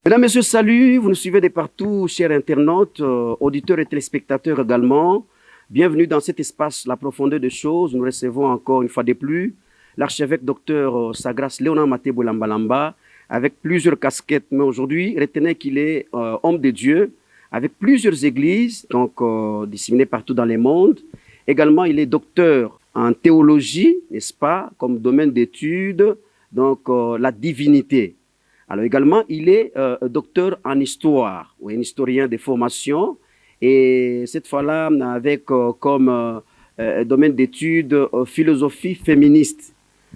Mesdames, Messieurs, salut, vous nous suivez de partout, chers internautes, auditeurs et téléspectateurs également. Bienvenue dans cet espace, la profondeur des choses. Nous recevons encore une fois de plus l'archevêque docteur Sagras Léonard Matebo Lambalamba, avec plusieurs casquettes. Mais aujourd'hui, retenez qu'il est homme de Dieu, avec plusieurs églises, donc disséminées partout dans le monde. Également, il est docteur en théologie, n'est-ce pas, comme domaine d'études, donc la divinité. Alors également, il est docteur en histoire, ou un historien de formation, et cette fois-là avec comme domaine d'études philosophie féministe.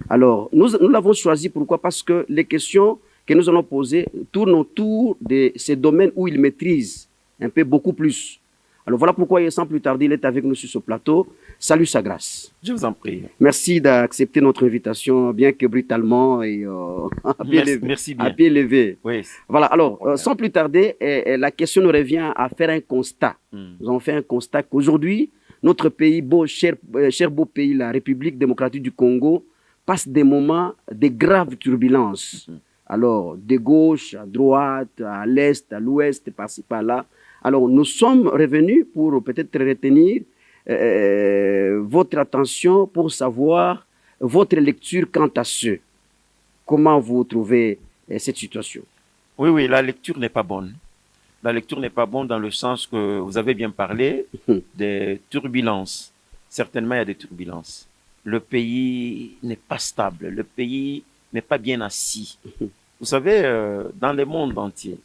Alors, nous l'avons choisi, pourquoi? Parce que les questions que nous allons poser tournent autour de ces domaines où il maîtrise un peu beaucoup plus. Alors voilà pourquoi, sans plus tarder, il est avec nous sur ce plateau. Salut Sagras. Je vous en prie. Merci d'accepter notre invitation, bien que brutalement et merci bien. à pied levé. Oui. Voilà, alors, sans plus tarder, la question nous revient à faire un constat. Nous avons fait un constat qu'aujourd'hui, notre pays, cher beau pays, la République démocratique du Congo, passe des moments de graves turbulences. Alors, de gauche, à droite, à l'est, à l'ouest, par-ci, par-là. Alors, nous sommes revenus pour peut-être retenir votre attention pour savoir votre lecture quant à ce. Comment vous trouvez cette situation? Oui, la lecture n'est pas bonne. La lecture n'est pas bonne dans le sens que vous avez bien parlé des turbulences. Certainement, il y a des turbulences. Le pays n'est pas stable. Le pays n'est pas bien assis. Vous savez, dans le monde entier,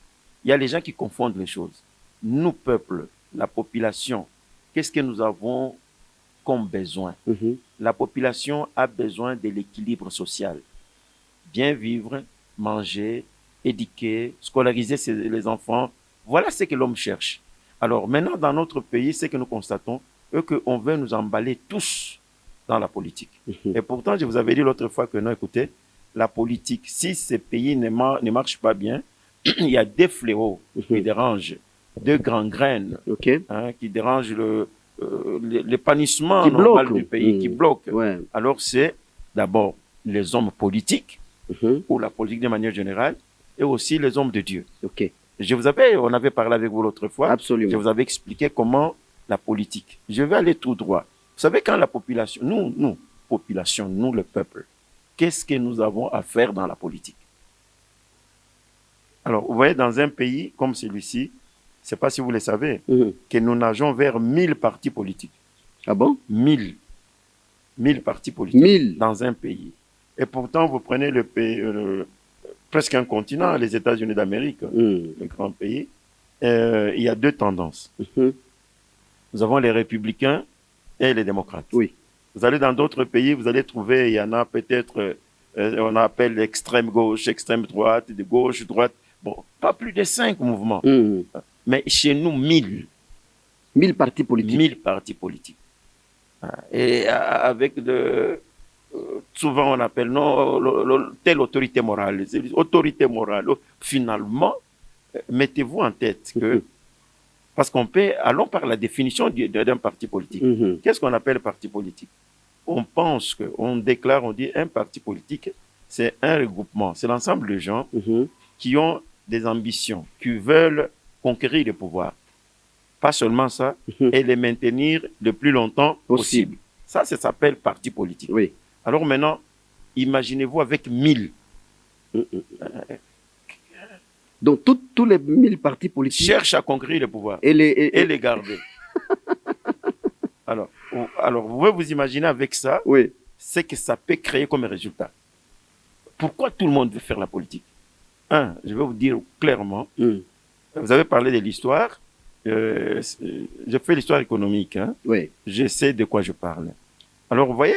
il y a les gens qui confondent les choses. Nous, peuple, la population, qu'est-ce que nous avons comme besoin? La population a besoin de l'équilibre social. Bien vivre, manger, éduquer, scolariser les enfants. Voilà ce que l'homme cherche. Alors maintenant, dans notre pays, ce que nous constatons, c'est qu'on veut nous emballer tous dans la politique. Et pourtant, je vous avais dit l'autre fois que non, écoutez, la politique, si ce pays ne marche pas bien, il y a des fléaux qui dérangent, deux gangrènes qui dérangent l'épanouissement normal du pays, qui bloquent. Alors c'est d'abord les hommes politiques, ou la politique de manière générale, et aussi les hommes de Dieu. On avait parlé avec vous l'autre fois. Absolument. Je vous avais expliqué comment la politique. Je vais aller tout droit. Vous savez, quand la population, nous le peuple, qu'est-ce que nous avons à faire dans la politique? Alors, vous voyez, dans un pays comme celui-ci, je ne sais pas si vous le savez, que nous nageons vers 1000 partis politiques. Ah bon? 1000 partis politiques 1000 dans un pays. Et pourtant, vous prenez le pays, presque un continent, les États-Unis d'Amérique, le grand pays, il y a deux tendances. Nous avons les républicains et les démocrates. Oui. Vous allez dans d'autres pays, vous allez trouver, il y en a peut-être, on appelle l'extrême gauche, extrême droite, de gauche, droite. Bon, pas plus de 5 mouvements. Mais chez nous, 1000. 1000 partis politiques. 1000 partis politiques. Et avec souvent on appelle telle autorité morale. Autorité morale. Finalement, mettez-vous en tête que, parce allons par la définition d'un parti politique. Qu'est-ce qu'on appelle parti politique? On pense on déclare, on dit un parti politique, c'est un regroupement. C'est l'ensemble de gens qui ont des ambitions, qui veulent conquérir le pouvoir. Pas seulement ça, et les maintenir le plus longtemps possible. Ça s'appelle parti politique. Oui. Alors maintenant, imaginez-vous avec 1000. Donc tous les 1000 partis politiques cherchent à conquérir le pouvoir et les garder. Alors, vous pouvez vous imaginer avec ça, ce que ça peut créer comme résultat. Pourquoi tout le monde veut faire la politique? Je vais vous dire clairement. Vous avez parlé de l'histoire. Je fais l'histoire économique. Je sais de quoi je parle. Alors, vous voyez,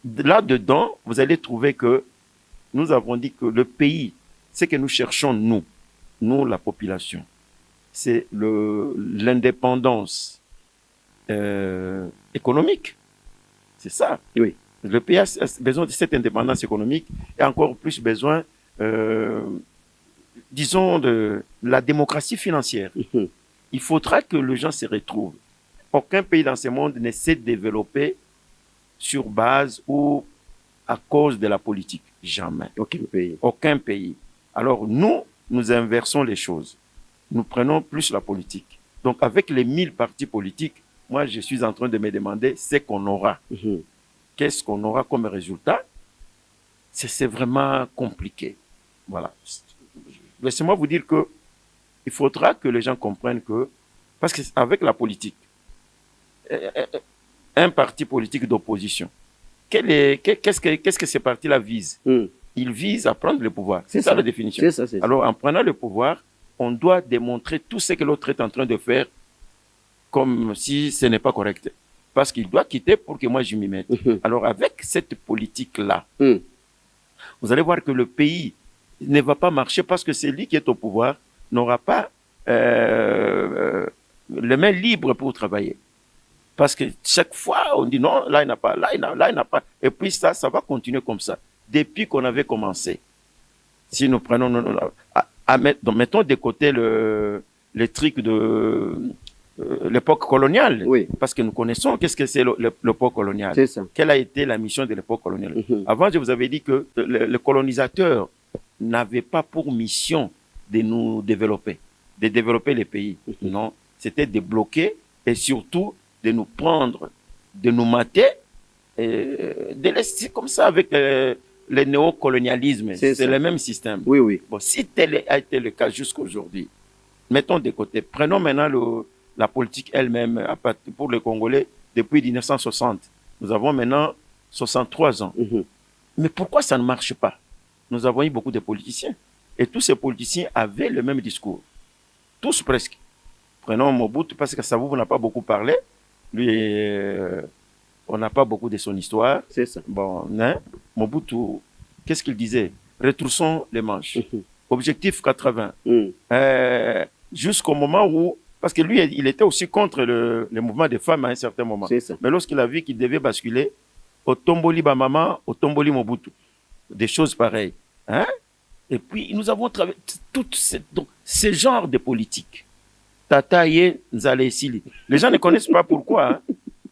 là-dedans, vous allez trouver que nous avons dit que le pays, ce que nous cherchons, nous, la population, c'est l'indépendance économique. C'est ça. Oui. Le pays a besoin de cette indépendance économique et encore plus besoin, disons, de la démocratie financière. Il faudra que les gens se retrouvent. Aucun pays dans ce monde ne s'est développé sur base où à cause de la politique. Jamais. Aucun pays. Aucun pays. Alors nous inversons les choses. Nous prenons plus la politique. Donc avec les 1000 partis politiques, moi je suis en train de me demander ce qu'on aura. Qu'est-ce qu'on aura comme résultat? C'est vraiment compliqué. Voilà. Laissez-moi vous dire que il faudra que les gens comprennent que, parce qu'avec la politique, un parti politique d'opposition, qu'est-ce que ces partis-là visent? Ils visent à prendre le pouvoir. C'est ça la définition. C'est ça. Alors, en prenant le pouvoir, on doit démontrer tout ce que l'autre est en train de faire comme si ce n'est pas correct. Parce qu'il doit quitter pour que moi je m'y mette. Alors, avec cette politique-là, vous allez voir que le pays ne va pas marcher parce que celui qui est au pouvoir n'aura pas les mains libres pour travailler. Parce que chaque fois, on dit non, là il n'a pas, là il n'a pas. Et puis ça va continuer comme ça. Depuis qu'on avait commencé. Si nous prenons, mettons de côté les trucs de l'époque coloniale. Oui. Parce que nous connaissons qu'est-ce que c'est l'époque coloniale. C'est ça. Quelle a été la mission de l'époque coloniale? Avant, je vous avais dit que le colonisateur n'avait pas pour mission de nous développer, de développer les pays. Non, c'était de bloquer et surtout de nous prendre, de nous mater, de laisser comme ça avec le néocolonialisme. C'est le même système. Oui, oui. Bon, si tel a été le cas jusqu'à aujourd'hui, mettons de côté. Prenons maintenant la politique elle-même pour les Congolais depuis 1960. Nous avons maintenant 63 ans. Mais pourquoi ça ne marche pas? Nous avons eu beaucoup de politiciens. Et tous ces politiciens avaient le même discours. Tous presque. Prenons Mobutu, parce que Savou n'a pas beaucoup parlé. Lui, on n'a pas beaucoup de son histoire. C'est ça. Bon, hein? Mobutu, qu'est-ce qu'il disait? Retroussons les manches. Objectif 80. Jusqu'au moment où, parce que lui, il était aussi contre le mouvement des femmes à un certain moment. C'est ça. Mais lorsqu'il a vu qu'il devait basculer, au tomboli Bamama, au tomboli Mobutu. Des choses pareilles. Hein? Et puis, nous avons travaillé donc, ce genre de politique. Tata Ye Nzale Sili. Les gens ne connaissent pas pourquoi. Hein?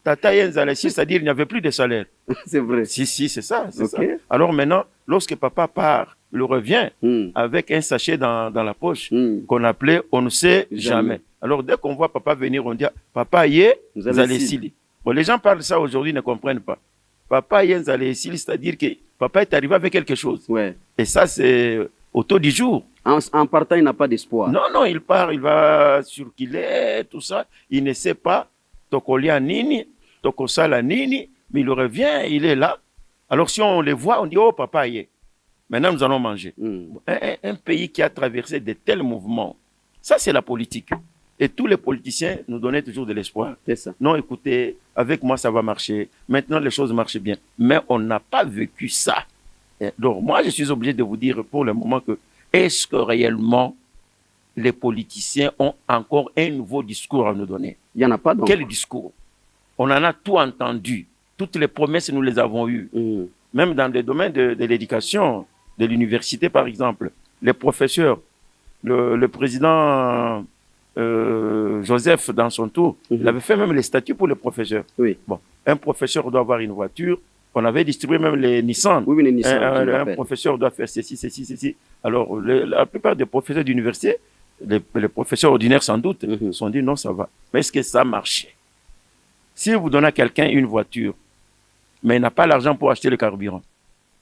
Tata Ye Nzale Sili, c'est-à-dire qu'il n'y avait plus de salaire. C'est vrai. Si, c'est ça. Okay. Ça. Alors maintenant, lorsque papa part, il revient avec un sachet dans la poche qu'on appelait on ne sait jamais. Alors dès qu'on voit papa venir, on dit papa Ye Nzale Sili. Bon, les gens parlent de ça aujourd'hui, ne comprennent pas. Papa Ye Nzale Sili, c'est-à-dire que papa est arrivé avec quelque chose. Ouais. Et ça, c'est au taux du jour. En partant, il n'a pas d'espoir. Non, il part, il va circuler, tout ça. Il ne sait pas. Tokolia Nini, Tokosala Nini, mais il revient, il est là. Alors si on les voit, on dit, oh papa, y est. Maintenant, nous allons manger. Un pays qui a traversé de tels mouvements, ça c'est la politique. Et tous les politiciens nous donnaient toujours de l'espoir. C'est ça. Non, écoutez, avec moi ça va marcher. Maintenant, les choses marchent bien. Mais on n'a pas vécu ça. Donc, moi, je suis obligé de vous dire pour le moment que est-ce que réellement les politiciens ont encore un nouveau discours à nous donner? Il n'y en a pas donc. Quel discours? On en a tout entendu. Toutes les promesses, nous les avons eues. Même dans le domaine de l'éducation, de l'université par exemple. Les professeurs, le président Joseph, dans son tour, il avait fait même les statuts pour les professeurs. Oui. Bon, un professeur doit avoir une voiture. On avait distribué même les Nissan. Oui, les Nissan. Un professeur doit faire ceci. Alors, la plupart des professeurs d'université, les professeurs ordinaires sans doute, se sont dit non, ça va. Mais est-ce que ça marchait? Si vous donnez à quelqu'un une voiture, mais il n'a pas l'argent pour acheter le carburant,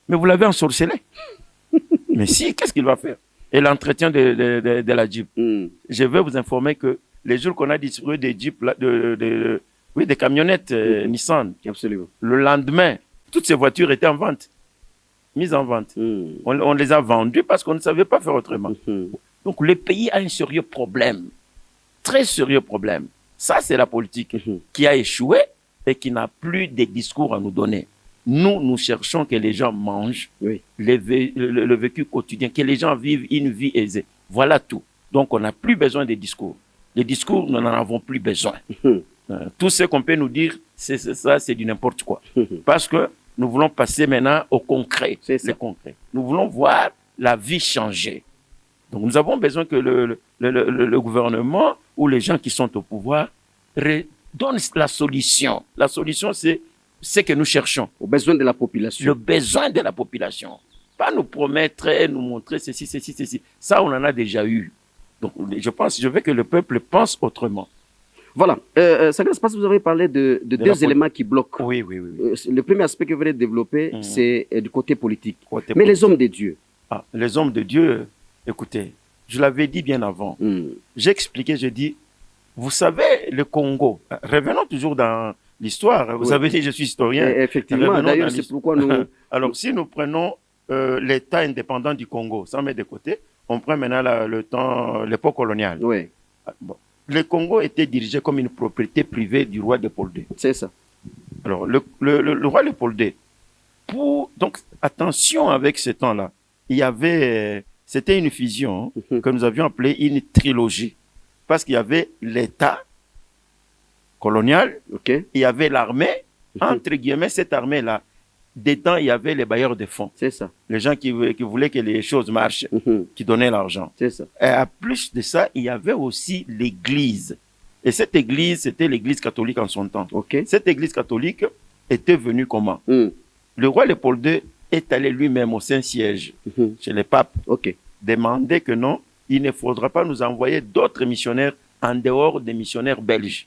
mais vous l'avez ensorcelé. Mais si, qu'est-ce qu'il va faire? Et l'entretien de la Jeep. Je vais vous informer que les jours qu'on a distribué des Jeeps, des camionnettes Nissan, absolument. Le lendemain, toutes ces voitures étaient en vente, mises en vente. On les a vendues parce qu'on ne savait pas faire autrement. Donc le pays a un sérieux problème, très sérieux problème. Ça, c'est la politique qui a échoué et qui n'a plus de discours à nous donner. Nous cherchons que les gens mangent, le vécu quotidien, que les gens vivent une vie aisée. Voilà tout. Donc on n'a plus besoin de discours. Les discours, nous n'en avons plus besoin. Tout ce qu'on peut nous dire, c'est du n'importe quoi. Parce que nous voulons passer maintenant au concret. Le concret. Nous voulons voir la vie changer. Donc nous avons besoin que le gouvernement ou les gens qui sont au pouvoir donnent la solution. La solution, c'est ce que nous cherchons. Aux besoins de la population. Le besoin de la population. Pas nous promettre, nous montrer ceci, ceci, ceci. Ça, on en a déjà eu. Donc, je veux que le peuple pense autrement. Voilà. Sacré Espace, vous avez parlé de deux éléments qui bloquent. Oui. Le premier aspect que vous venez de développer, c'est du côté politique. Côté Mais politique. les hommes de Dieu. Ah, les hommes de Dieu, écoutez, je l'avais dit bien avant. J'ai expliqué, je dis, vous savez, le Congo, revenons toujours dans l'histoire. Vous savez, je suis historien. Effectivement, d'ailleurs, c'est pourquoi nous... Alors, si nous prenons l'État indépendant du Congo, sans mettre de côté, on prend maintenant l'époque coloniale. Oui. Bon. Le Congo était dirigé comme une propriété privée du roi Léopold II. C'est ça. Alors, le roi Léopold II, donc, attention avec ce temps-là, c'était une fusion que nous avions appelée une trilogie. Parce qu'il y avait l'État colonial, il y avait l'armée, entre guillemets, cette armée-là, dedans, il y avait les bailleurs de fonds. C'est ça. Les gens qui voulaient que les choses marchent, qui donnaient l'argent. C'est ça. Et à plus de ça, il y avait aussi l'Église. Et cette Église, c'était l'Église catholique en son temps. Cette Église catholique était venue comment? Le roi Léopold II est allé lui-même au Saint-Siège, chez les papes, demander que non, il ne faudra pas nous envoyer d'autres missionnaires en dehors des missionnaires belges.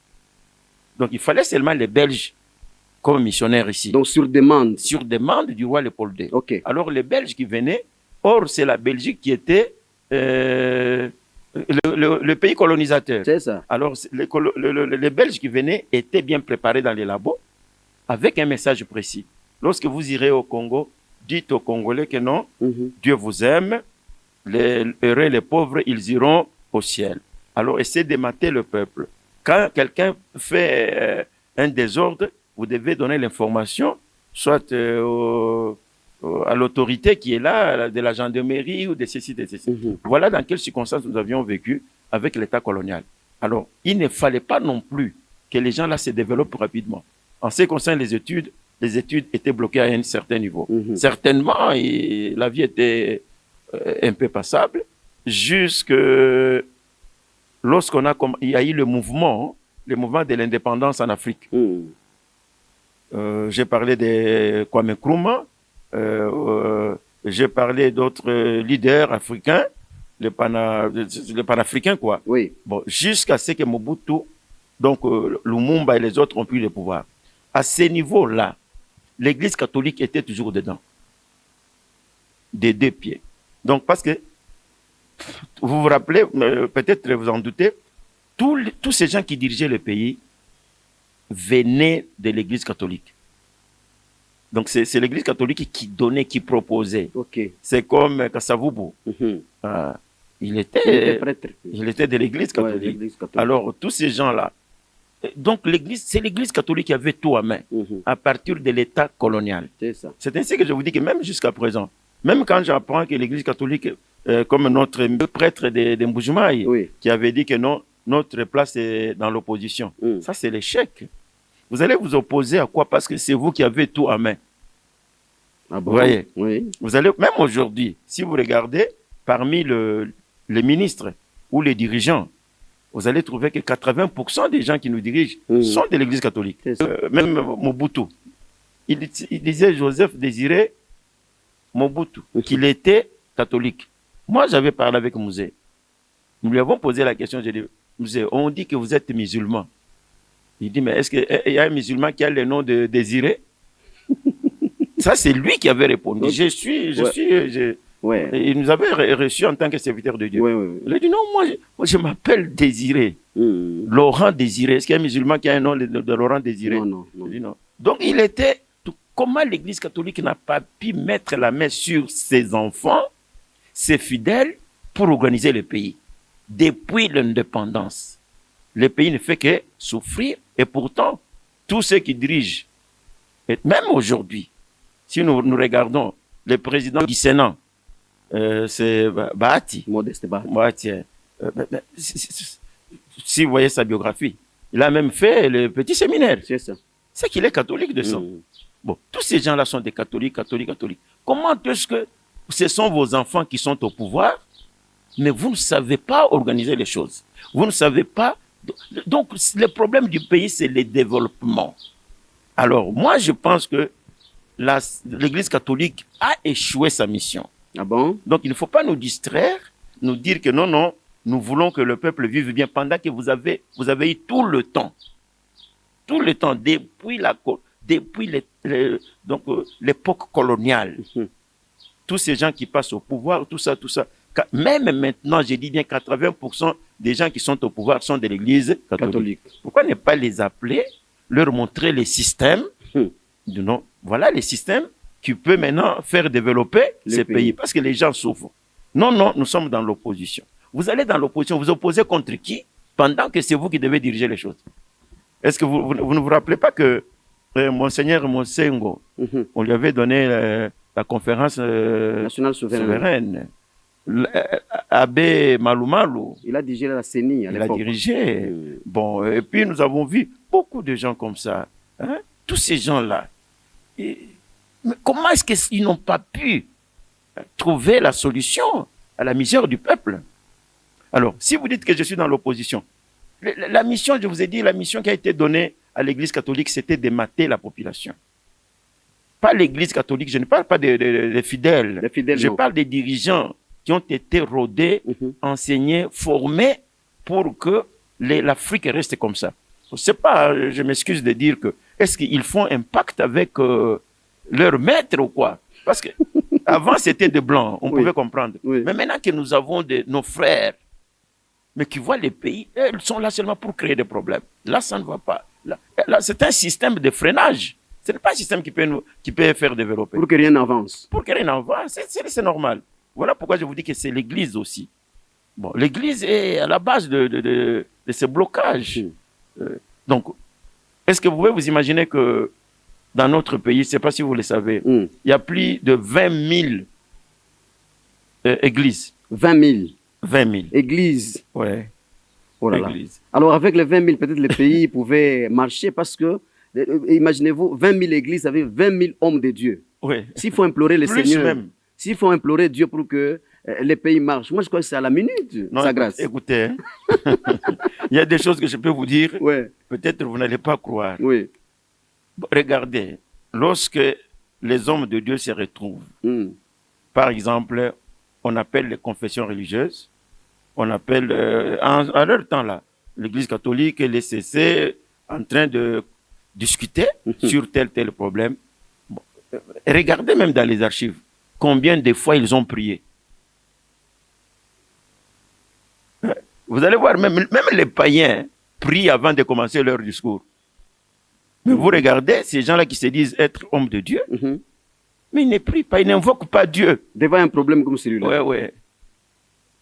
Donc, il fallait seulement les Belges comme missionnaires ici. Donc, sur demande. Sur demande du roi Léopold II. Alors, les Belges qui venaient, or, c'est la Belgique qui était le pays colonisateur. C'est ça. Alors, les Belges qui venaient étaient bien préparés dans les labos avec un message précis. Lorsque vous irez au Congo, dites aux Congolais que non, Dieu vous aime, les heureux et les pauvres, ils iront au ciel. Alors, essayez de mater le peuple. Quand quelqu'un fait un désordre, vous devez donner l'information, soit à l'autorité qui est là, de la gendarmerie ou de ceci, de ceci. Voilà dans quelles circonstances nous avions vécu avec l'État colonial. Alors, il ne fallait pas non plus que les gens là se développent rapidement. En ce qui concerne les études étaient bloquées à un certain niveau. Certainement, la vie était un peu passable, jusque lorsqu'il y a eu le mouvement de l'indépendance en Afrique. J'ai parlé de Kwame Nkrumah, j'ai parlé d'autres leaders africains, les panafricains, quoi. Oui. Bon, jusqu'à ce que Mobutu, donc Lumumba et les autres ont pris le pouvoir. À ce niveau-là, l'Église catholique était toujours dedans, des deux pieds. Donc, parce que, vous vous rappelez, peut-être vous en doutez, tous ces gens qui dirigeaient le pays venaient de l'Église catholique. Donc, c'est l'Église catholique qui donnait, qui proposait. C'est comme Kassavubu. Il était prêtre. Il était de l'Église catholique. Alors, tous ces gens-là, donc c'est l'Église catholique qui avait tout à main à partir de l'État colonial. C'est ainsi que je vous dis que même jusqu'à présent, même quand j'apprends que l'Église catholique, comme notre prêtre de Mbujimayi, qui avait dit que non, notre place est dans l'opposition. Ça, c'est l'échec. Vous allez vous opposer à quoi? Parce que c'est vous qui avez tout à main. Ah bon? Vous voyez? Oui. Vous allez, même aujourd'hui, si vous regardez, parmi les ministres ou les dirigeants, vous allez trouver que 80% des gens qui nous dirigent sont de l'Église catholique. Même Mobutu. Il disait, Joseph Désiré Mobutu, qu'il était catholique. Moi, j'avais parlé avec Mouzé. Nous lui avons posé la question, j'ai dit, Mouzé, on dit que vous êtes musulman. Il dit, mais est-ce qu'il y a un musulman qui a le nom de Désiré? Ça, c'est lui qui avait répondu. Il nous avait reçu en tant que serviteur de Dieu. Il a dit, non, moi je m'appelle Désiré. Laurent Désiré. Est-ce qu'il y a un musulman qui a un nom de Laurent Désiré? Non. Il dit non. Donc, il était... Comment l'Église catholique n'a pas pu mettre la main sur ses enfants, ses fidèles, pour organiser le pays? Depuis l'indépendance, le pays ne fait que souffrir. Et pourtant, tous ceux qui dirigent, et même aujourd'hui, si nous regardons le président du Sénat, c'est Bahati. Modeste Bahati. Bahati. Si vous voyez sa biographie, il a même fait le petit séminaire. C'est ça. C'est qu'il est catholique de sang. Bon, tous ces gens-là sont des catholiques. Comment est-ce que ce sont vos enfants qui sont au pouvoir, mais vous ne savez pas organiser les choses? Vous ne savez pas. Donc, le problème du pays, c'est le développement. Alors, moi, je pense que l'Église catholique a échoué sa mission. Ah bon? Donc, il ne faut pas nous distraire, nous dire que non, nous voulons que le peuple vive bien pendant que vous avez eu tout le temps, depuis l'époque coloniale. Tous ces gens qui passent au pouvoir, tout ça. Même maintenant, je dis bien 80% des gens qui sont au pouvoir sont de l'Église catholique. Pourquoi ne pas les appeler, leur montrer les systèmes, voilà les systèmes qui peuvent maintenant faire développer ces pays. Parce que les gens souffrent. Non, nous sommes dans l'opposition. Vous allez dans l'opposition, vous opposez contre qui pendant que c'est vous qui devez diriger les choses? Est-ce que vous ne vous rappelez pas que Monseigneur Monsengo, on lui avait donné la conférence nationale souveraine. Abbé Malumalu. Il a dirigé la CENI à l'époque. Il a dirigé. Bon, et puis nous avons vu beaucoup de gens comme ça. Hein? Tous ces gens-là. Mais comment est-ce qu'ils n'ont pas pu trouver la solution à la misère du peuple? Alors, si vous dites que je suis dans l'opposition, la mission, je vous ai dit, la mission qui a été donnée à l'Église catholique, c'était de mater la population. Pas l'Église catholique, je ne parle pas des fidèles. Je parle des dirigeants qui ont été rodés, enseignés, formés pour que l'Afrique reste comme ça. C'est pas, je m'excuse de dire que, est-ce qu'ils font un pacte avec leur maître ou quoi? Parce que avant c'était des blancs, on pouvait comprendre. Mais maintenant que nous avons nos frères, mais qui voient les pays, ils sont là seulement pour créer des problèmes. Là, ça ne va pas. Là, c'est un système de freinage. Ce n'est pas un système qui peut faire développer. Pour que rien n'avance. Pour que rien n'avance, c'est normal. Voilà pourquoi je vous dis que c'est l'Église aussi. Bon, l'Église est à la base de ce blocage. Donc, est-ce que vous pouvez vous imaginer que dans notre pays, je ne sais pas si vous le savez, il y a plus de 20 000 églises. 20 000. 20 000. Églises. Ouais. Oh là là. Alors, avec les 20 000, peut-être le pays pouvait marcher parce que, imaginez-vous, 20 000 églises avec 20 000 hommes de Dieu. Ouais. S'il faut implorer le Seigneur, même. S'il faut implorer Dieu pour que les pays marchent, moi je crois que c'est à la minute, non, sa grâce. Écoutez, hein. Il y a des choses que je peux vous dire, peut-être vous n'allez pas croire. Oui. Regardez, lorsque les hommes de Dieu se retrouvent, par exemple, on appelle les confessions religieuses, on appelle, à leur temps là, l'Église catholique et les CC en train de discuter sur tel problème. Bon, regardez même dans les archives, combien de fois ils ont prié. Vous allez voir, même les païens prient avant de commencer leur discours. Mais vous regardez ces gens-là qui se disent être hommes de Dieu, mais ils ne prient pas, ils n'invoquent pas Dieu. Devant un problème comme celui-là. Oui.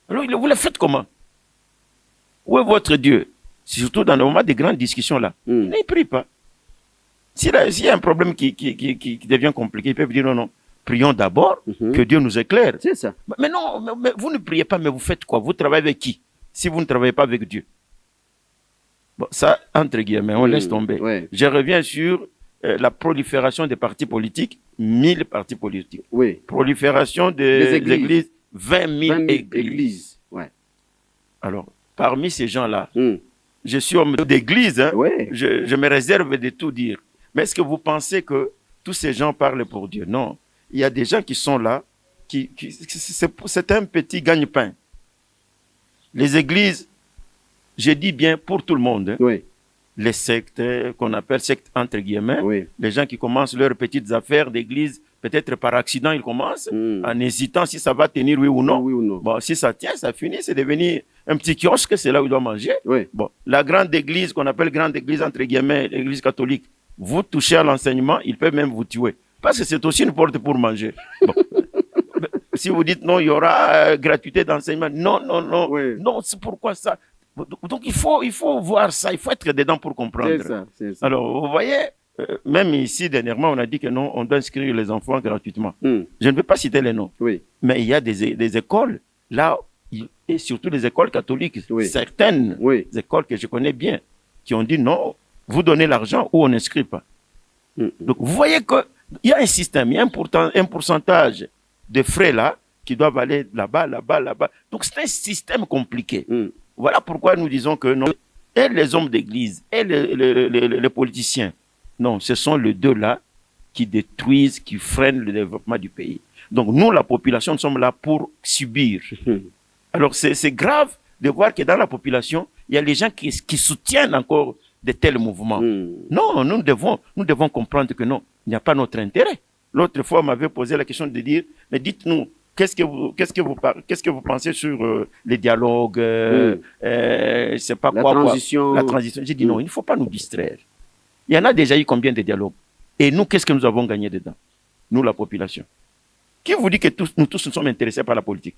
Alors, vous le faites comment? Où est votre Dieu? Surtout dans le moment des grandes discussions-là. Ils ne prient pas. S'il y a un problème qui devient compliqué, ils peuvent dire non, prions d'abord, que Dieu nous éclaire. C'est ça. Mais non, mais vous ne priez pas, mais vous faites quoi? Vous travaillez avec qui? Si vous ne travaillez pas avec Dieu. Bon, ça, entre guillemets, on laisse tomber. Ouais. Je reviens sur la prolifération des partis politiques, 1000 partis politiques. Oui. Prolifération des églises, 20 000 églises. Ouais. Alors, parmi ces gens-là, je suis homme d'église, hein, je me réserve de tout dire. Mais est-ce que vous pensez que tous ces gens parlent pour Dieu? Non. Il y a des gens qui sont là, c'est un petit gagne-pain. Les églises, je dis bien pour tout le monde. Hein. Oui. Les sectes, qu'on appelle sectes entre guillemets, les gens qui commencent leurs petites affaires d'église, peut-être par accident, ils commencent, en hésitant si ça va tenir oui ou non. Bon, si ça tient, ça finit, c'est devenu un petit kiosque, c'est là où ils doivent manger. Bon, la grande église, qu'on appelle grande église entre guillemets, l'église catholique, vous touchez à l'enseignement, ils peuvent même vous tuer. Parce que c'est aussi une porte pour manger. Bon. Si vous dites non, il y aura gratuité d'enseignement. Non. Non, c'est pourquoi ça. Donc il faut voir ça, il faut être dedans pour comprendre. C'est ça. Alors, vous voyez, même ici, dernièrement, on a dit que non, on doit inscrire les enfants gratuitement. Je ne vais pas citer les noms. Mais il y a des écoles, là, et surtout les écoles catholiques, certaines écoles que je connais bien, qui ont dit non, vous donnez l'argent ou on n'inscrit pas. Donc, vous voyez qu'il y a un système, il y a un pourcentage de frais là, qui doivent aller là-bas. Donc, c'est un système compliqué. Voilà pourquoi nous disons que non, et les hommes d'église, et les politiciens, Non, ce sont les deux-là qui détruisent, qui freinent le développement du pays. Donc nous, la population, nous sommes là pour subir. Alors c'est grave de voir que dans la population, il y a les gens qui soutiennent encore de tels mouvements. Non, nous devons comprendre que non, il n'y a pas notre intérêt. L'autre fois, on m'avait posé la question de dire, mais dites-nous, qu'est-ce que vous pensez sur les dialogues, je sais pas la quoi, transition. la transition. J'ai dit non, il ne faut pas nous distraire. Il y en a déjà eu combien de dialogues? Et nous, qu'est-ce que nous avons gagné dedans? Nous, la population. Qui vous dit que nous tous nous sommes intéressés par la politique?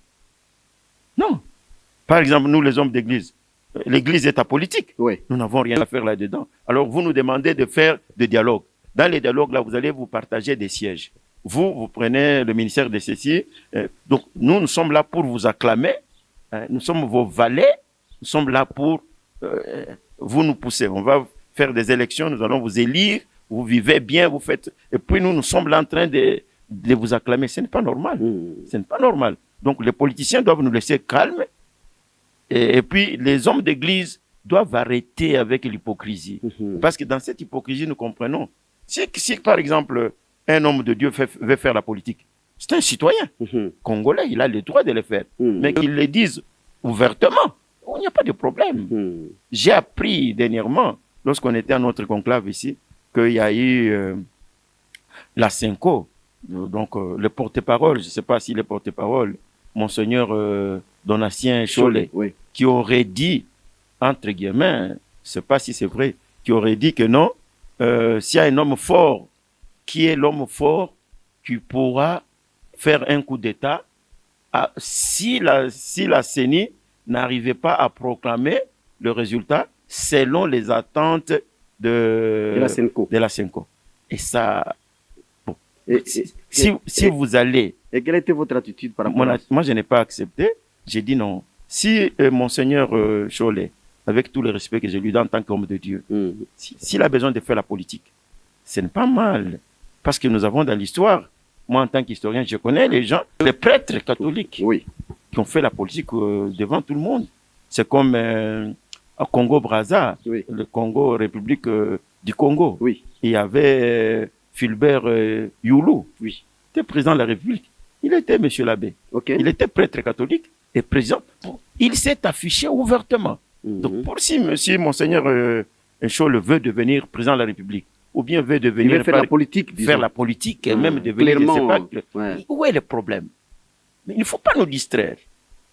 Non. Par exemple, nous, les hommes d'église, l'église est apolitique. Oui. Nous n'avons rien à faire là-dedans. Alors, vous nous demandez de faire des dialogues. Dans les dialogues, là, vous allez vous partager des sièges. Vous prenez le ministère de ceci. Donc, nous sommes là pour vous acclamer. Nous sommes vos valets. Nous sommes là pour vous nous pousser. On va faire des élections. Nous allons vous élire. Vous vivez bien, vous faites. Et puis, nous sommes là en train de vous acclamer. Ce n'est pas normal. Ce n'est pas normal. Donc, les politiciens doivent nous laisser calmes. Et puis, les hommes d'église doivent arrêter avec l'hypocrisie. Parce que dans cette hypocrisie, nous comprenons. Si par exemple, un homme de Dieu veut faire la politique, c'est un citoyen congolais, il a le droit de le faire. Mais qu'ils le disent ouvertement, il n'y a pas de problème. J'ai appris dernièrement, lorsqu'on était à notre conclave ici, qu'il y a eu la Senko, donc le porte-parole, je ne sais pas si le porte-parole, Monseigneur Donatien Cholet, oui. Qui aurait dit, entre guillemets, je ne sais pas si c'est vrai, qui aurait dit que non, s'il y a un homme fort, qui est l'homme fort qui pourra faire un coup d'État, si la CENI n'arrivait pas à proclamer le résultat selon les attentes de la Senko. Et ça, bon, si vous allez... Et quelle était votre attitude par rapport à ça? Moi, je n'ai pas accepté. J'ai dit non. Si Monseigneur Cholet, avec tout le respect que je lui donne en tant qu'homme de Dieu, s'il a besoin de faire la politique, ce n'est pas mal. Parce que nous avons dans l'histoire, moi en tant qu'historien, je connais les gens, les prêtres catholiques qui ont fait la politique devant tout le monde. C'est comme à Congo-Brazza, le Congo, République du Congo. Il y avait Fulbert Youlou, il était président de la République. Il était monsieur l'abbé. Il était prêtre catholique et président. Il s'est affiché ouvertement. Donc, pour si monsieur, monseigneur Cholet veut devenir président de la République, ou bien veut devenir faire la politique, et même devenir, je sais pas, où est le problème? Mais il ne faut pas nous distraire.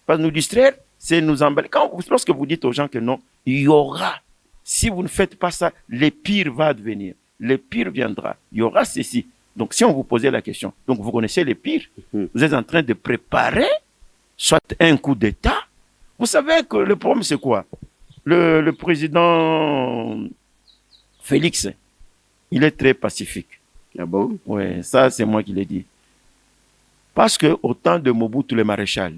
Parce que nous distraire, c'est nous emballer. Lorsque vous dites aux gens que non, il y aura, si vous ne faites pas ça, le pire va advenir. Le pire viendra. Il y aura ceci. Donc, si on vous posait la question, donc vous connaissez le pire, vous êtes en train de préparer soit un coup d'État. Vous savez que le problème, c'est quoi? Le président Félix, il est très pacifique. Ah bon? Oui, ça, c'est moi qui l'ai dit. Parce que au temps de Mobutu, le maréchal,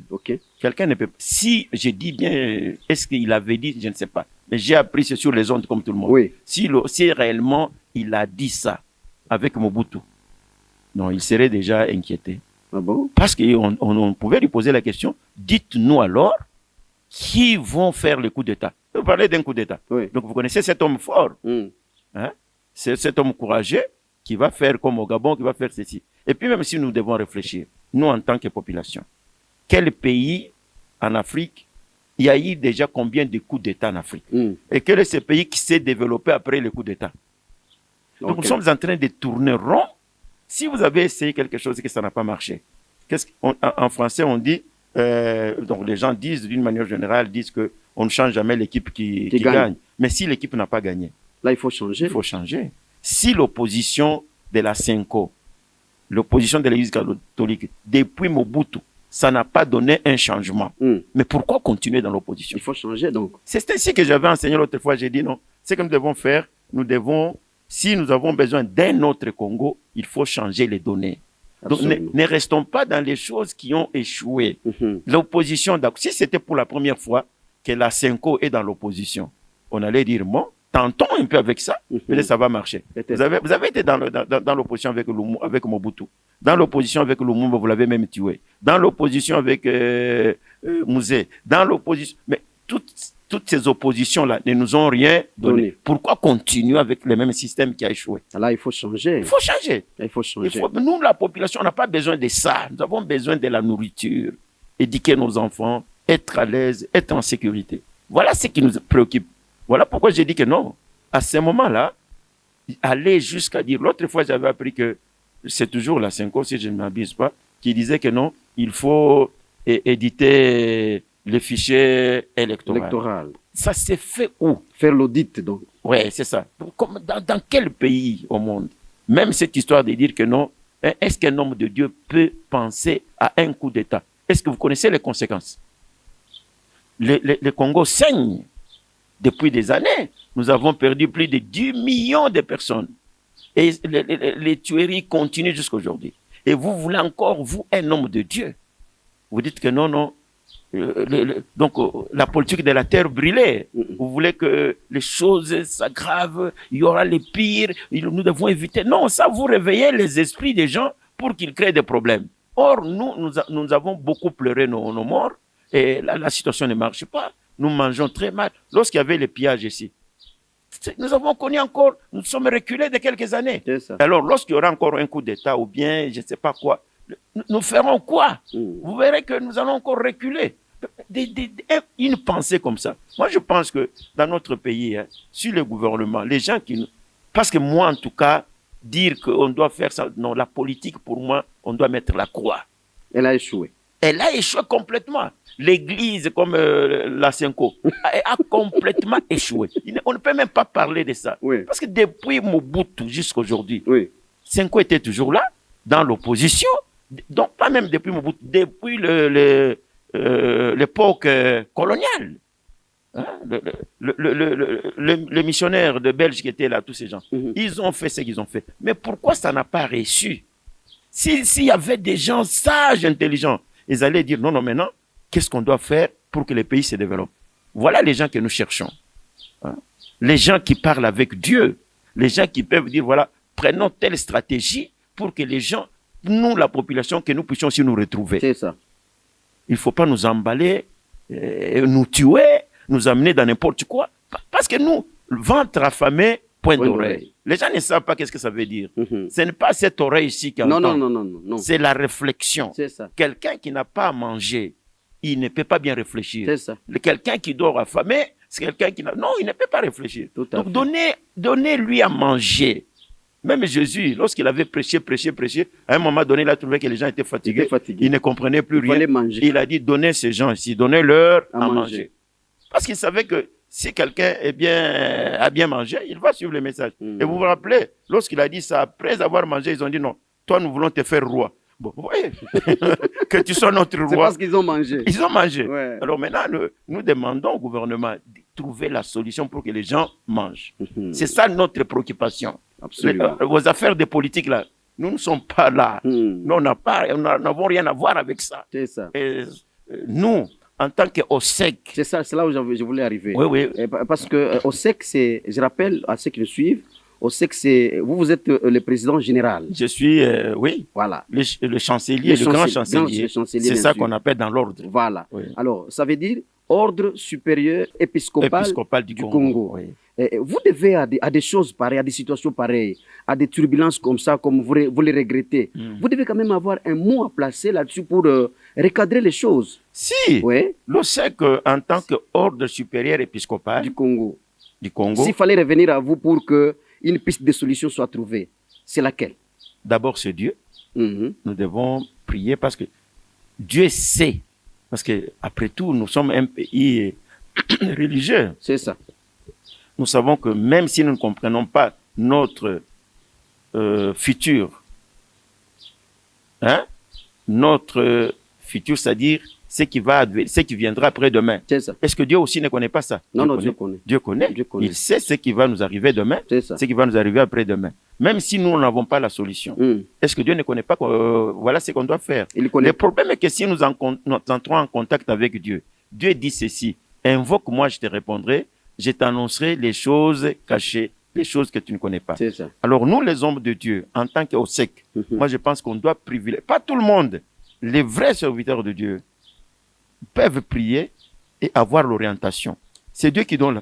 quelqu'un ne peut pas... Si, je dis bien, est-ce qu'il avait dit, je ne sais pas. Mais j'ai appris c'est sur les ondes comme tout le monde. Si réellement il a dit ça avec Mobutu, non, il serait déjà inquiété. Ah bon? Parce qu'on pouvait lui poser la question, dites-nous alors, qui vont faire le coup d'État? Vous parlez d'un coup d'État. Donc vous connaissez cet homme fort. Hein? C'est cet homme courageux qui va faire comme au Gabon, qui va faire ceci. Et puis même si nous devons réfléchir, nous en tant que population, quel pays en Afrique, il y a eu déjà combien de coups d'État en Afrique? Et quel est ce pays qui s'est développé après le coup d'État? Donc nous sommes en train de tourner rond. Si vous avez essayé quelque chose et que ça n'a pas marché, en français on dit, donc les gens disent d'une manière générale, disent qu'on ne change jamais l'équipe qui gagne. Mais si l'équipe n'a pas gagné, là il faut changer. Il faut changer. Si l'opposition de la Senko, l'opposition de l'Église catholique, depuis Mobutu, ça n'a pas donné un changement. Mais pourquoi continuer dans l'opposition? Il faut changer donc. C'est ainsi que j'avais enseigné l'autre fois, j'ai dit non. Ce que nous devons faire, si nous avons besoin d'un autre Congo, il faut changer les données. Donc, ne restons pas dans les choses qui ont échoué. L'opposition, si c'était pour la première fois que la Senko est dans l'opposition, on allait dire, bon, tentons un peu avec ça, peut-être ça va marcher. Vous avez été dans l'opposition avec Mobutu. Dans l'opposition avec Lumumba, vous l'avez même tué. Dans l'opposition avec Mouzé. Dans l'opposition... Mais toutes ces oppositions-là ne nous ont rien donné. Pourquoi continuer avec le même système qui a échoué? Là, il faut changer. Il faut changer. Il faut changer. Nous, la population, on n'a pas besoin de ça. Nous avons besoin de la nourriture, éduquer nos enfants, être à l'aise, être en sécurité. Voilà ce qui nous préoccupe. Voilà pourquoi j'ai dit que non. À ce moment-là, aller jusqu'à dire... L'autre fois, j'avais appris que c'est toujours la Senko, si je ne m'abuse pas, qui disait que non, il faut éditer les fichiers électoraux. Ça s'est fait où? Faire l'audit, donc. Oui, c'est ça. Dans quel pays au monde? Même cette histoire de dire que non, est-ce qu'un homme de Dieu peut penser à un coup d'État? Est-ce que vous connaissez les conséquences? Le Congo saigne depuis des années. Nous avons perdu plus de 10 millions de personnes. Et les tueries continuent jusqu'à aujourd'hui. Et vous voulez encore, vous, un homme de Dieu. Vous dites que non, non. Donc, la politique de la terre brûlée. Vous voulez que les choses s'aggravent, il y aura les pires, nous devons éviter. Non, ça, vous réveillez les esprits des gens pour qu'ils créent des problèmes. Or, nous avons beaucoup pleuré nos morts et la situation ne marche pas. Nous mangeons très mal. Lorsqu'il y avait les pillages ici, nous avons connu encore, nous sommes reculés de quelques années. Alors, lorsqu'il y aura encore un coup d'État ou bien je ne sais pas quoi, nous ferons quoi? Vous verrez que nous allons encore reculer. Une pensée comme ça. Moi, je pense que dans notre pays, sur le gouvernement, les gens qui... Parce que moi, en tout cas, dire qu'on doit faire ça... Non, la politique, pour moi, on doit mettre la croix. Elle a échoué. Elle a échoué complètement. L'église, comme la Senko, a complètement échoué. On ne peut même pas parler de ça. Oui. Parce que depuis Mobutu jusqu'à aujourd'hui, oui. Senko était toujours là, dans l'opposition. Donc, pas même depuis Mobutu, depuis l'époque coloniale. Hein? Le missionnaire de Belge qui était là, tous ces gens, ils ont fait ce qu'ils ont fait. Mais pourquoi ça n'a pas réussi? S'il y avait des gens sages, intelligents, ils allaient dire non, non, maintenant, qu'est-ce qu'on doit faire pour que le pays se développe? Voilà les gens que nous cherchons. Hein? Les gens qui parlent avec Dieu, les gens qui peuvent dire, voilà, prenons telle stratégie pour que les gens, nous, la population, que nous puissions aussi nous retrouver. C'est ça. Il ne faut pas nous emballer, nous tuer, nous amener dans n'importe quoi. Parce que nous, ventre affamé, point d'oreille. Les gens ne savent pas qu'est-ce que ça veut dire. Ce n'est pas cette oreille ici qui entend. Non. C'est la réflexion. C'est ça. Quelqu'un qui n'a pas à manger, il ne peut pas bien réfléchir. C'est ça. Quelqu'un qui dort affamé, c'est quelqu'un qui n'a... Non, il ne peut pas réfléchir. Donc donnez-lui à manger. Même Jésus, lorsqu'il avait prêché, à un moment donné, il a trouvé que les gens étaient fatigués. Il ne comprenait plus rien. Il a dit, donnez ces gens ici, donnez-leur à manger. Parce qu'il savait que si quelqu'un a bien mangé, il va suivre le message. Et vous vous rappelez, lorsqu'il a dit ça, après avoir mangé, ils ont dit non, toi nous voulons te faire roi. Bon, vous voyez, que tu sois notre roi. C'est parce qu'ils ont mangé. Ils ont mangé. Ouais. Alors maintenant, nous demandons au gouvernement de trouver la solution pour que les gens mangent. C'est ça notre préoccupation. Absolument. Vos affaires de politique là, nous ne sommes pas là. Nous, on n'avons rien à voir avec ça. C'est ça. Et, nous, en tant qu'OSEC. C'est ça, c'est là où je voulais arriver. Oui. Parce que OSEC, c'est, je rappelle à ceux qui nous suivent, OSEC, c'est, vous êtes le président général. Je suis, oui. Voilà. Le chancelier, le grand chancelier. C'est ça qu'on appelle dans l'ordre. Voilà. Oui. Alors, ça veut dire Ordre supérieur épiscopal du Congo. Oui. Vous devez à des choses pareilles, à des situations pareilles, à des turbulences comme ça, comme vous les regrettez. Vous devez quand même avoir un mot à placer là-dessus pour recadrer les choses. Si, oui. l'OSEC en tant qu'ordre supérieur épiscopal du Congo. S'il fallait revenir à vous pour qu'une piste de solution soit trouvée, c'est laquelle? D'abord, c'est Dieu. Nous devons prier parce que Dieu sait. Parce que après tout, nous sommes un pays religieux. C'est ça. Nous savons que même si nous ne comprenons pas notre futur, notre futur, c'est-à-dire ce qui viendra après-demain. Est-ce que Dieu aussi ne connaît pas ça? Non, Dieu connaît. Dieu connaît. Il sait ce qui va nous arriver demain, ce qui va nous arriver après-demain. Même si nous n'avons pas la solution, est-ce que Dieu ne connaît pas voilà ce qu'on doit faire? Le problème est que si nous entrons en contact avec Dieu, Dieu dit ceci, invoque-moi, je te répondrai, je t'annoncerai les choses cachées, les choses que tu ne connais pas. C'est ça. Alors nous, les hommes de Dieu, en tant qu'OSEC, moi je pense qu'on doit privilégier, pas tout le monde, les vrais serviteurs de Dieu peuvent prier et avoir l'orientation. C'est Dieu qui donne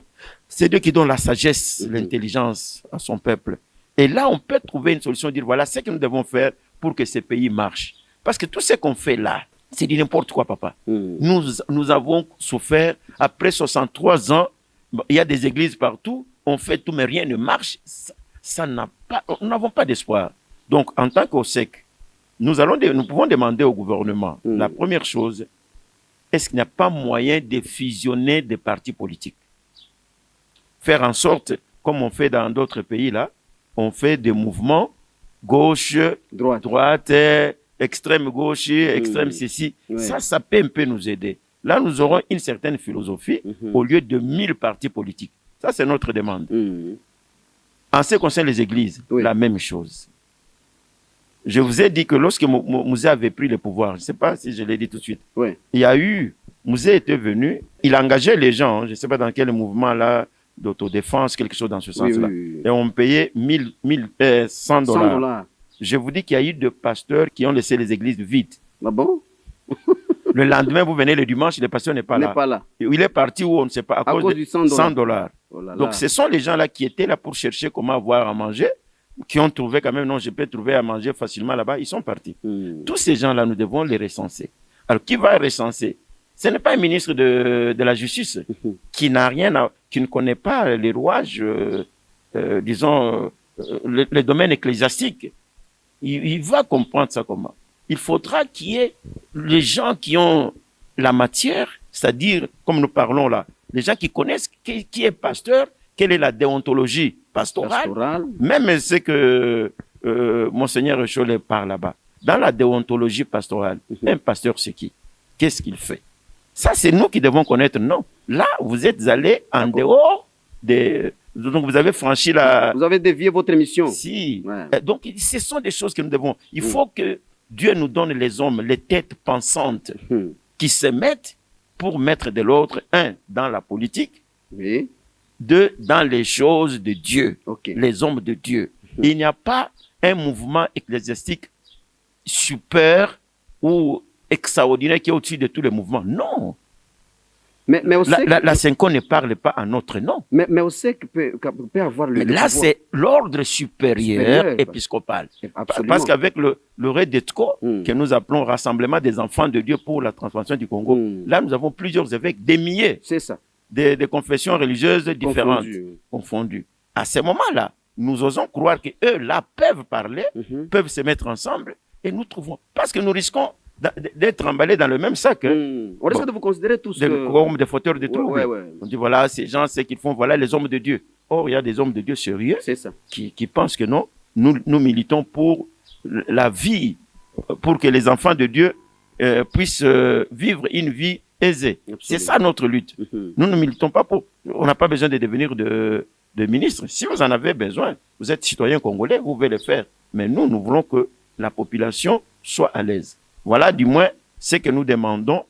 la sagesse, l'intelligence à son peuple. Et là, on peut trouver une solution, dire voilà ce que nous devons faire pour que ces pays marchent. Parce que tout ce qu'on fait là, c'est du n'importe quoi, papa. Nous avons souffert, après 63 ans, il y a des églises partout, on fait tout, mais rien ne marche. Nous n'avons pas d'espoir. Donc, en tant qu'OSEC, nous pouvons demander au gouvernement, la première chose, est-ce qu'il n'y a pas moyen de fusionner des partis politiques? Faire en sorte, comme on fait dans d'autres pays là, on fait des mouvements gauche, droite, extrême gauche, extrême ceci. Ouais. Ça peut un peu nous aider. Là, nous aurons une certaine philosophie au lieu de 1000 partis politiques. Ça, c'est notre demande. En ce qui concerne les églises, la même chose. Je vous ai dit que lorsque Mouzé avait pris le pouvoir, je ne sais pas si je l'ai dit tout de suite, il y a eu, Mouzé était venu, il engageait les gens, je ne sais pas dans quel mouvement là, d'autodéfense, quelque chose dans ce sens-là. Et on payait 100 $. Je vous dis qu'il y a eu des pasteurs qui ont laissé les églises vides. Ah bon? Le lendemain, vous venez le dimanche, le pasteur n'est pas là. Il est parti où on ne sait pas, à cause du 100 $. Oh là là. Donc ce sont les gens là qui étaient là pour chercher comment avoir à manger, qui ont trouvé quand même, non, je peux trouver à manger facilement là-bas, ils sont partis. Tous ces gens-là, nous devons les recenser. Alors, qui va recenser? Ce n'est pas un ministre de la Justice qui n'a qui ne connaît pas les rouages, disons, les domaines ecclésiastiques. Il va comprendre ça comment. Il faudra qu'il y ait les gens qui ont la matière, c'est-à-dire, comme nous parlons là, les gens qui connaissent qui est pasteur, quelle est la déontologie pastorale. Même ce que Monseigneur Cholet parle là-bas. Dans la déontologie pastorale, un pasteur, c'est qui? Qu'est-ce qu'il fait? Ça, c'est nous qui devons connaître. Non. Là, vous êtes allés en dehors des... Donc, vous avez franchi la... Vous avez dévié votre mission. Si. Ouais. Donc, ce sont des choses que nous devons... Il faut que Dieu nous donne les hommes, les têtes pensantes qui se mettent pour mettre de l'ordre, dans la politique, deux, dans les choses de Dieu, les hommes de Dieu. Il n'y a pas un mouvement ecclésiastique super ou extraordinaire qui est au-dessus de tous les mouvements. Non. Mais la Synco ne parle pas en notre nom. Mais on sait que peut avoir le... Mais là, c'est l'ordre supérieur épiscopal. Absolument. Parce qu'avec le REDETCO, que nous appelons Rassemblement des enfants de Dieu pour la transformation du Congo, là, nous avons plusieurs évêques, des milliers. C'est ça. Des confessions religieuses différentes, confondues. À ce moment-là, nous osons croire qu'eux, là, peuvent parler, peuvent se mettre ensemble, et nous trouvons. Parce que nous risquons d'être emballés dans le même sac. On risque de vous considérer tous comme des fauteurs de troubles. On dit, voilà, ces gens, c'est qu'ils font, voilà les hommes de Dieu. Or, il y a des hommes de Dieu sérieux qui pensent que non, nous militons pour la vie, pour que les enfants de Dieu puissent vivre une vie aisée. C'est ça notre lutte. Nous ne militons pas pour... On n'a pas besoin de devenir de ministre. Si vous en avez besoin, vous êtes citoyen congolais, vous pouvez le faire. Mais nous voulons que la population soit à l'aise. Voilà du moins ce que nous demandons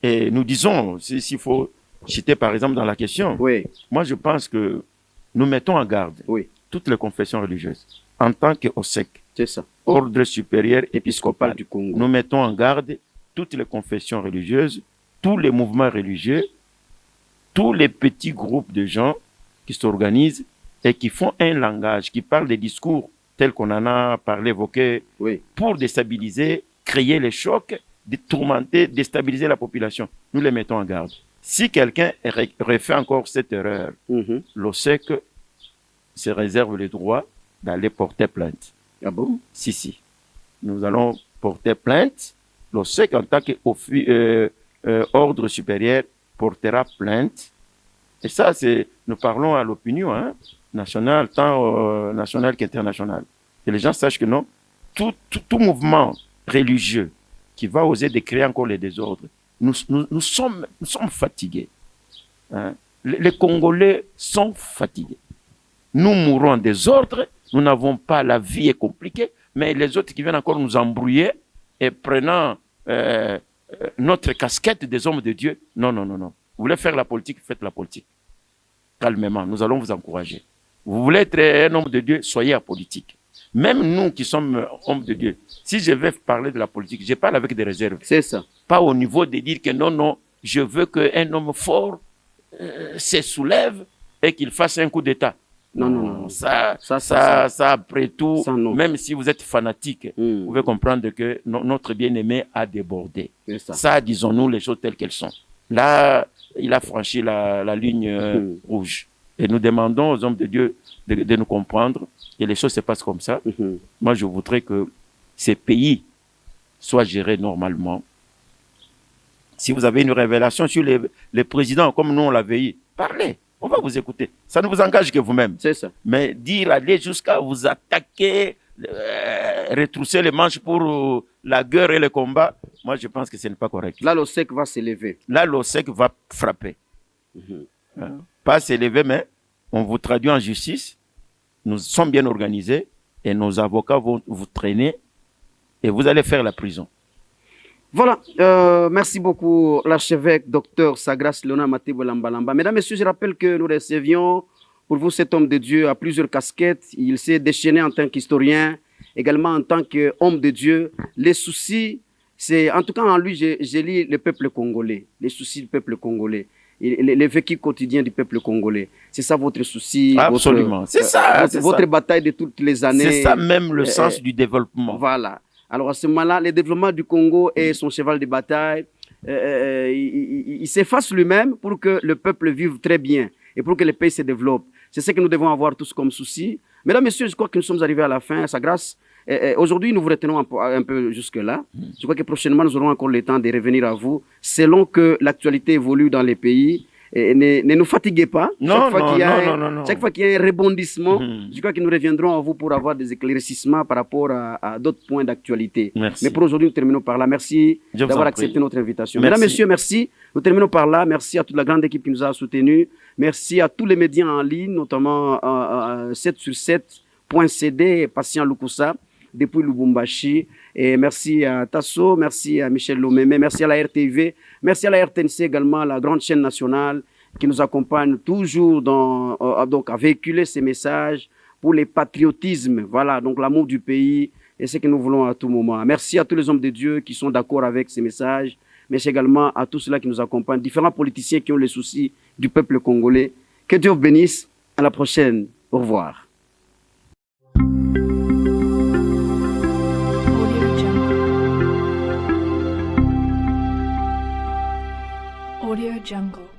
et nous disons, s'il faut citer par exemple dans la question, moi je pense que nous mettons en garde toutes les confessions religieuses en tant qu'OSEC, Ordre supérieur épiscopal du Congo. Nous mettons en garde toutes les confessions religieuses, tous les mouvements religieux, tous les petits groupes de gens qui s'organisent et qui font un langage, qui parlent des discours tels qu'on en a parlé, évoqué, pour déstabiliser, créer les chocs, tourmenter, déstabiliser la population. Nous les mettons en garde. Si quelqu'un refait encore cette erreur, l'OSEC se réserve le droit d'aller porter plainte. Ah bon? Si. Nous allons porter plainte. L'OSEC, en tant qu'ordre supérieur, portera plainte. Et ça, nous parlons à l'opinion nationale, tant nationale qu'internationale. Que les gens sachent que non, tout mouvement religieux qui va oser de créer encore les désordres, nous sommes fatigués. Les Congolais sont fatigués. Nous mourons en désordre, nous n'avons pas, la vie est compliquée, mais les autres qui viennent encore nous embrouiller et prenant notre casquette des hommes de Dieu, non. Vous voulez faire la politique, faites la politique. Calmement, nous allons vous encourager. Vous voulez être un homme de Dieu, soyez apolitique. Même nous qui sommes hommes de Dieu, si je vais parler de la politique, je parle avec des réserves. C'est ça. Pas au niveau de dire que non, je veux qu'un homme fort se soulève et qu'il fasse un coup d'État. Non. Ça, après tout, ça, même si vous êtes fanatique, vous pouvez comprendre que notre bien-aimé a débordé. Ça, disons-nous les choses telles qu'elles sont. Là, il a franchi la ligne rouge. Et nous demandons aux hommes de Dieu de nous comprendre et les choses se passent comme ça. Moi, je voudrais que ces pays soient gérés normalement. Si vous avez une révélation sur les présidents, comme nous on l'avait eu, parlez. On va vous écouter. Ça ne vous engage que vous-même. C'est ça. Mais dire, aller jusqu'à vous attaquer, retrousser les manches pour la guerre et le combat, moi je pense que ce n'est pas correct. Là, l'OSEC va s'élever. Là, l'OSEC va frapper. Pas s'élever, mais on vous traduit en justice. Nous sommes bien organisés et nos avocats vont vous traîner et vous allez faire la prison. Voilà, merci beaucoup l'archevêque Dr Sagras Léonard Matebo Lambalamba. Mesdames, Messieurs, je rappelle que nous recevions pour vous cet homme de Dieu à plusieurs casquettes. Il s'est déchaîné en tant qu'historien, également en tant qu'homme de Dieu. Les soucis, c'est en tout cas en lui, j'ai lu le peuple congolais, les soucis du peuple congolais. Les vécus quotidiens du peuple congolais. C'est ça votre souci. Absolument. C'est ça. Votre bataille de toutes les années. C'est ça même le sens du développement. Voilà. Alors à ce moment-là, le développement du Congo est son cheval de bataille. Il s'efface lui-même pour que le peuple vive très bien et pour que le pays se développe. C'est ce que nous devons avoir tous comme souci. Mesdames, Messieurs, je crois que nous sommes arrivés à la fin, à sa grâce. Aujourd'hui, nous vous retenons un peu jusque-là. Je crois que prochainement, nous aurons encore le temps de revenir à vous selon que l'actualité évolue dans les pays. Ne nous fatiguez pas. Non. Chaque fois qu'il y a un rebondissement, je crois que nous reviendrons à vous pour avoir des éclaircissements par rapport à d'autres points d'actualité. Mais pour aujourd'hui, nous terminons par là. Merci d'avoir accepté notre invitation. Mesdames, Messieurs, merci. Nous terminons par là. Merci à toute la grande équipe qui nous a soutenus. Merci à tous les médias en ligne, notamment 7sur7.cd, Patient Lukusa, depuis Lubumbashi. Et merci à Tasso, merci à Michel Lomeme, merci à la RTV, merci à la RTNC également, la grande chaîne nationale qui nous accompagne toujours donc à véhiculer ces messages pour les patriotismes, voilà, donc l'amour du pays et ce que nous voulons à tout moment. Merci à tous les hommes de Dieu qui sont d'accord avec ces messages, mais également à tous ceux-là qui nous accompagnent, différents politiciens qui ont les soucis du peuple congolais. Que Dieu vous bénisse. À la prochaine. Au revoir. Audio Jungle.